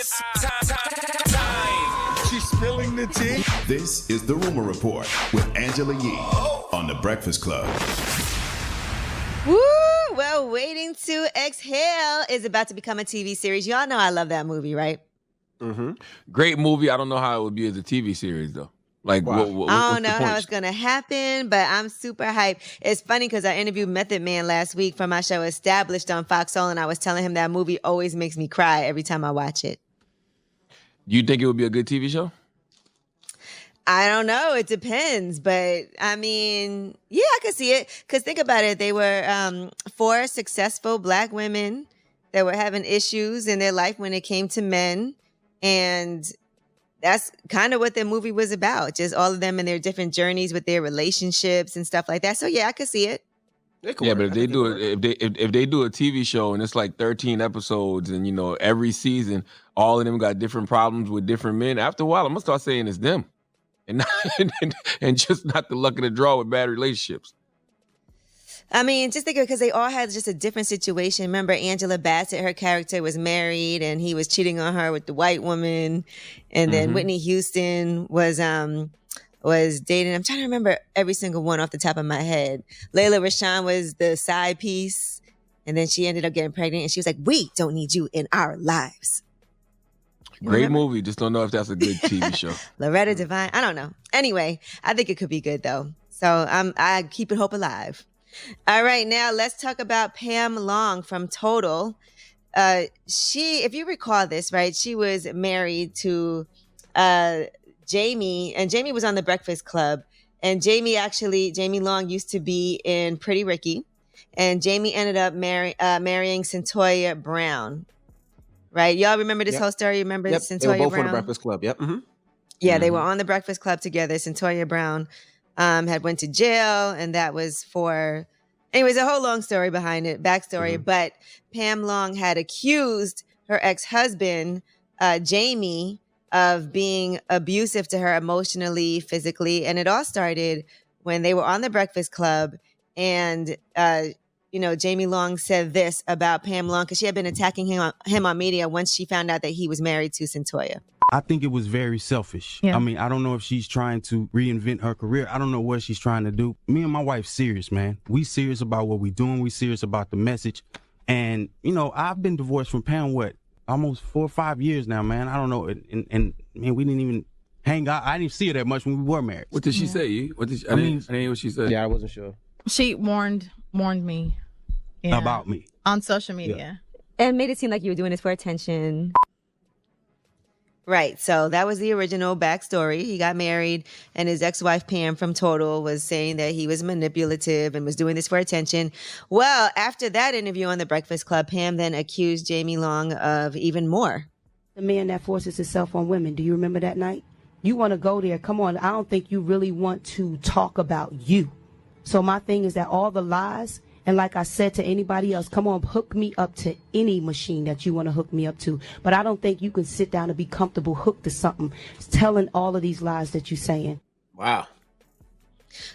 It's time. She's spilling the tea. This is The Rumor Report with Angela Yee on The Breakfast Club. Woo! Well, Waiting to Exhale is about to become a TV series. Y'all know I love that movie, right? Mm-hmm. Great movie. I don't know how it would be as a TV series, though. Like, wow. I don't know how it's going to happen, but I'm super hyped. It's funny because I interviewed Method Man last week for my show Established on Fox Soul, and I was telling him that movie always makes me cry every time I watch it. You think it would be a good TV show? I don't know. It depends. But, I mean, yeah, I could see it. Because think about it. They were 4 successful Black women that were having issues in their life when it came to men. And that's kind of what the movie was about. Just all of them and their different journeys with their relationships and stuff like that. So, yeah, I could see it. Yeah, but if they do it, if they do a TV show and it's like 13 episodes and, you know, every season, all of them got different problems with different men, after a while, I'm going to start saying it's them. And, and just not the luck of the draw with bad relationships. I mean, just think of it, because they all had just a different situation. Remember, Angela Bassett, her character was married and he was cheating on her with the white woman. And then Whitney Houston was dating. I'm trying to remember every single one off the top of my head. Layla Rashawn was the side piece. And then she ended up getting pregnant and she was like, we don't need you in our lives. Great movie. Just don't know if that's a good TV show. Loretta Devine. I don't know. Anyway, I think it could be good though. So I keep hope alive. All right, now let's talk about Pam Long from Total. She, if you recall this, right, she was married to Jamie, and Jamie was on The Breakfast Club. And Jamie Long used to be in Pretty Ricky, and Jamie ended up marrying Centoya Brown. Right, y'all remember this whole story? Remember Centoya Brown? They were both on The Breakfast Club. Yep. Mm-hmm. Yeah, they were on The Breakfast Club together. Centoya Brown had went to jail, and that was for, anyways, a whole long story behind it, backstory. But Pam Long had accused her ex-husband, Jamie, of being abusive to her emotionally, physically. And it all started when they were on The Breakfast Club, and Jamie Long said this about Pam Long, because she had been attacking him on media once she found out that he was married to Centoya. I think it was very selfish. Yeah. I mean, I don't know if she's trying to reinvent her career. I don't know what she's trying to do. Me and my wife serious, man. We serious about what we doing. We serious about the message. And, I've been divorced from Pam, almost 4 or 5 years now, man. I don't know. And man, we didn't even hang out. I didn't see her that much when we were married. What did she say? I didn't hear what she said. Yeah, I wasn't sure. She warned me. Yeah. About me. On social media. Yeah. And made it seem like you were doing this for attention. Right. So that was the original backstory. He got married, and his ex-wife, Pam from Total, was saying that he was manipulative and was doing this for attention. Well, after that interview on The Breakfast Club, Pam then accused Jamie Long of even more. The man that forces himself on women. Do you remember that night? You want to go there. Come on. I don't think you really want to talk about you. So my thing is that all the lies, and like I said to anybody else, come on, hook me up to any machine that you want to hook me up to. But I don't think you can sit down and be comfortable hooked to something, telling all of these lies that you're saying. Wow.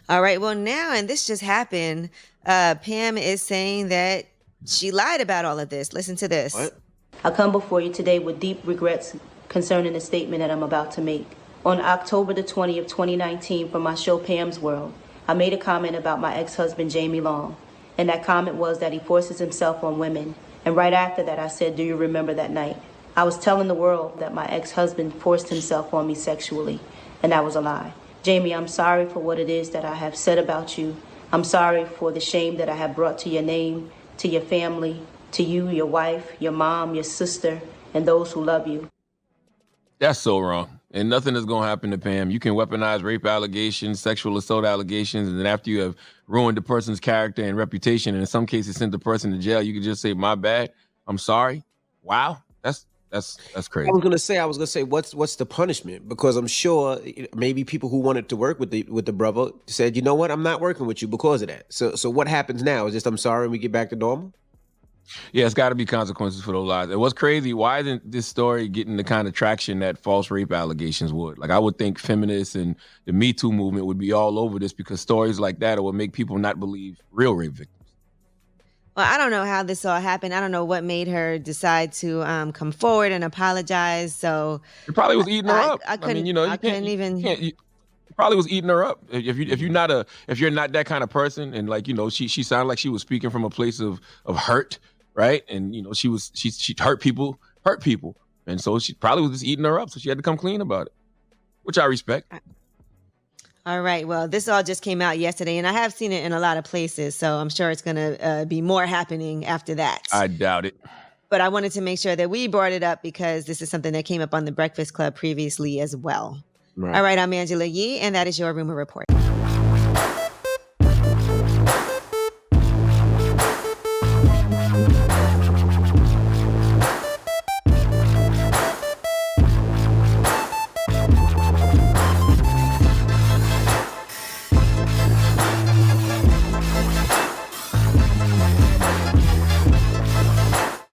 All right. Well, now, and this just happened, Pam is saying that she lied about all of this. Listen to this. What? I come before you today with deep regrets concerning the statement that I'm about to make. On October the 20th, 2019, from my show Pam's World, I made a comment about my ex-husband, Jamie Long. And that comment was that he forces himself on women. And right after that, I said, do you remember that night? I was telling the world that my ex-husband forced himself on me sexually, and that was a lie. Jamie, I'm sorry for what it is that I have said about you. I'm sorry for the shame that I have brought to your name, to your family, to you, your wife, your mom, your sister, and those who love you. That's so wrong. And nothing is going to happen to Pam. You can weaponize rape allegations, sexual assault allegations, and then after you have ruined the person's character and reputation, and in some cases sent the person to jail, you can just say, my bad, I'm sorry. Wow, that's crazy. I was gonna say, what's the punishment? Because I'm sure maybe people who wanted to work with the brother said, you know what, I'm not working with you because of that. So what happens now? Is just I'm sorry and we get back to normal? Yeah, it's got to be consequences for those lies. And what's crazy, why isn't this story getting the kind of traction that false rape allegations would? Like, I would think feminists and the Me Too movement would be all over this, because stories like that are what make people not believe real rape victims. Well, I don't know how this all happened. I don't know what made her decide to come forward and apologize. So It probably was eating her up. I couldn't. It probably was eating her up. If you're not that kind of person, and like she sounded like she was speaking from a place of hurt, right? And she hurt people, and so she probably was just eating her up. So she had to come clean about it, which I respect. All right. Well, this all just came out yesterday, and I have seen it in a lot of places, so I'm sure it's going to be more happening after that. I doubt it. But I wanted to make sure that we brought it up because this is something that came up on the Breakfast Club previously as well. Right. All right. I'm Angela Yee, and that is your Rumor Report.